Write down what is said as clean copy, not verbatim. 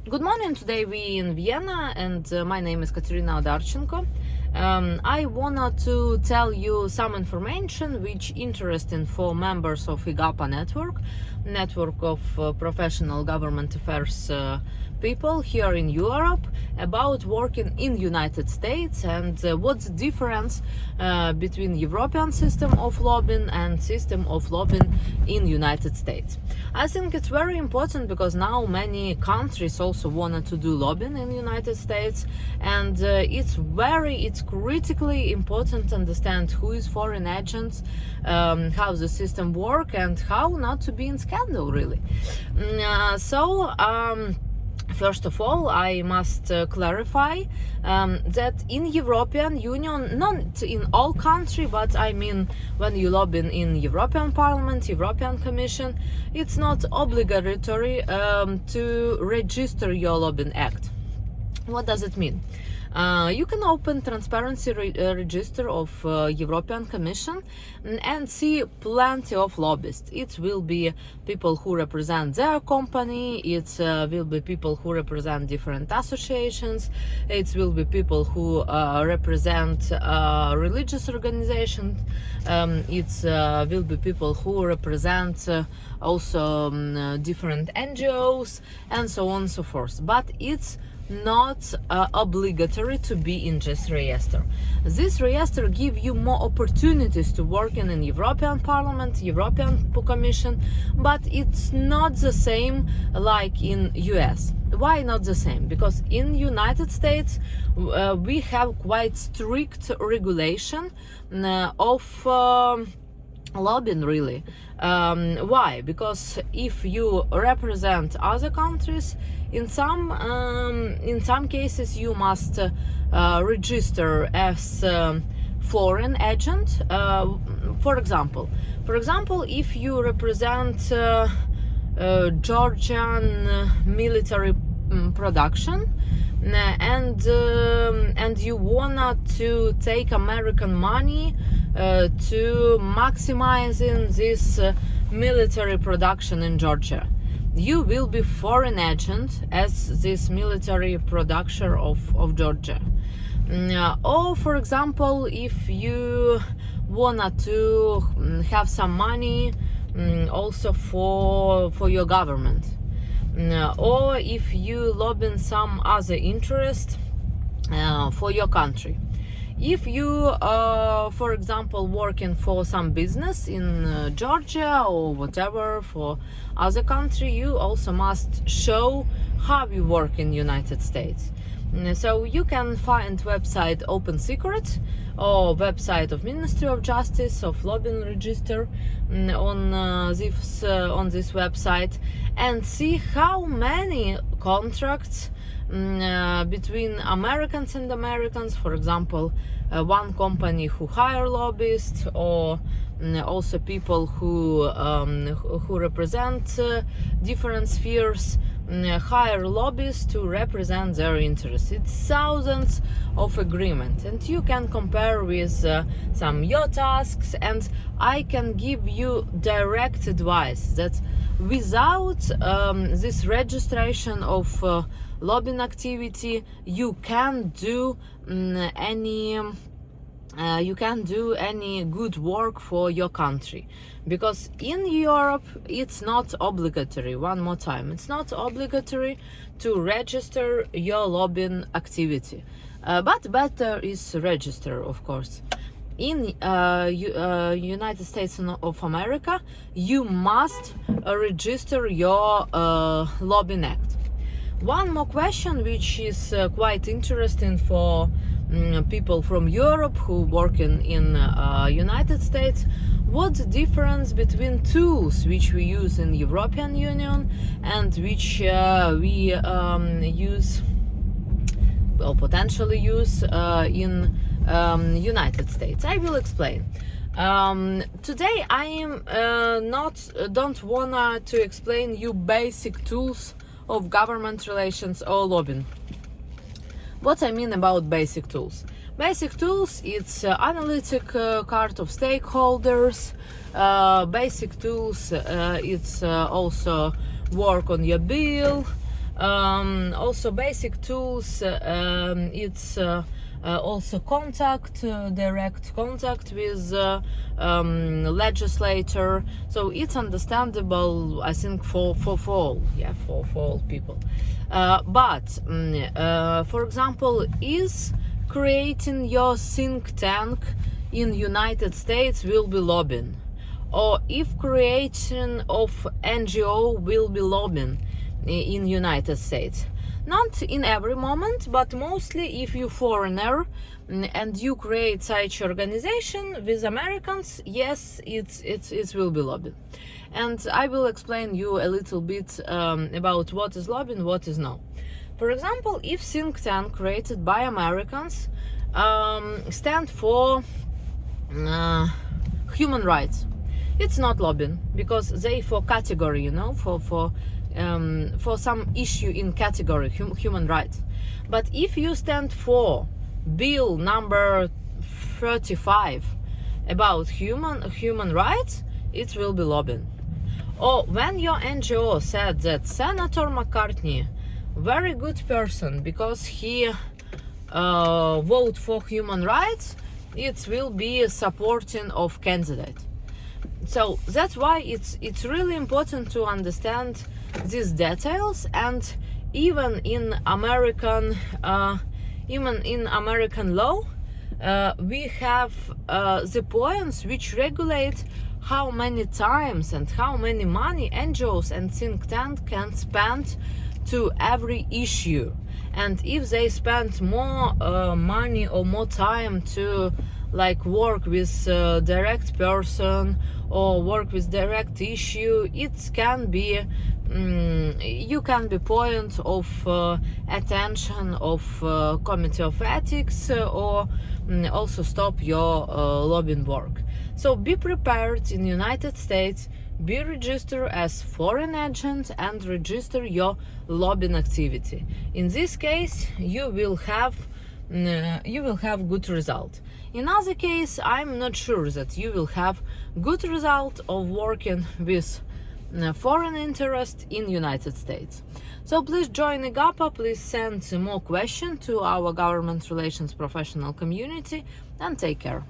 Good morning. Today we in Vienna, and my name is Odarchenko. I wanted to tell you some information which interesting for members of IGAPA network of professional government affairs people here in Europe, about working in United States and what's the difference between European system of lobbying and system of lobbying in United States. I think it's very important because now many countries also wanted to do lobbying in the United States, and it's critically important to understand who is foreign agents, how the system work, and how not to be in scandal really. First of all, I must clarify that in European Union, not in all countries, but I mean when you lobby in European Parliament, European Commission, it's not obligatory to register your lobbying act. What does it mean? You can open transparency register of European Commission and see plenty of lobbyists. It will be people who represent their company, it will be people who represent different associations, it will be people who represent religious organizations, it will be people who represent also different NGOs and so on and so forth. But it's not obligatory to be in this register. This register gives you more opportunities to work in European Parliament, European Commission, but it's not the same like in US. Why not the same? Because in United States we have quite strict regulation of lobbying really. Why? Because if you represent other countries, in some cases you must register as foreign agent. For example, if you represent Georgian military production, and you wanted to take American money to maximizing this military production in Georgia, you will be foreign agent as this military producer of Georgia. Or for example, if you wanted to have some money also for your government, or if you lobby some other interest for your country. If you, for example, working for some business in Georgia or whatever for other country, you also must show how you work in United States. So you can find website Open Secret or website of Ministry of Justice of Lobbying Register on this website, and see how many contracts between Americans and Americans, for example, one company who hire lobbyists, or also people who represent different spheres hire lobbyists to represent their interests. It's thousands of agreements, and you can compare with some your tasks, and I can give you direct advice that without this registration of lobbying activity, you can't do any good work for your country, because in Europe it's not obligatory. One more time, it's not obligatory to register your lobbying activity, but better is register, of course. In United States of America, you must register your lobbying act. One more question, which is quite interesting for people from Europe who work in United States: what's the difference between tools which we use in European Union and which we use or potentially use in United States? I will explain. Today I don't wanna to explain you basic tools of government relations or lobbying. What I mean about basic tools? Basic tools, it's analytic card of stakeholders. Basic tools, it's also work on your bill. Also basic tools, it's also direct contact with legislator, so it's understandable, I think, for all people. But for example, is creating your think tank in United States will be lobbying, or if creation of NGO will be lobbying in United States. Not in every moment, but mostly if you foreigner and you create such organization with Americans, yes, it will be lobbying. And I will explain you a little bit about what is lobbying, what is no. For example, if think tank created by Americans stand for human rights, it's not lobbying, because they for category, you know, for some issue in category human rights. But if you stand for bill number 35 about human rights, it will be lobbying. Or when your NGO said that Senator McCartney, very good person because he vote for human rights, it will be supporting of candidate. So that's why it's really important to understand these details. And even in American law, we have the points which regulate how many times and how many money NGOs and think tanks can spend to every issue. And if they spend more money or more time to like work with direct person or work with direct issue, it can be you can be point of attention of committee of ethics, or also stop your lobbying work. So be prepared in United States, be registered as foreign agent and register your lobbying activity. In this case, you will have good result. In other case, I'm not sure that you will have good result of working with foreign interest in United States. So please join IGAPA, please send more questions to our government relations professional community, and take care.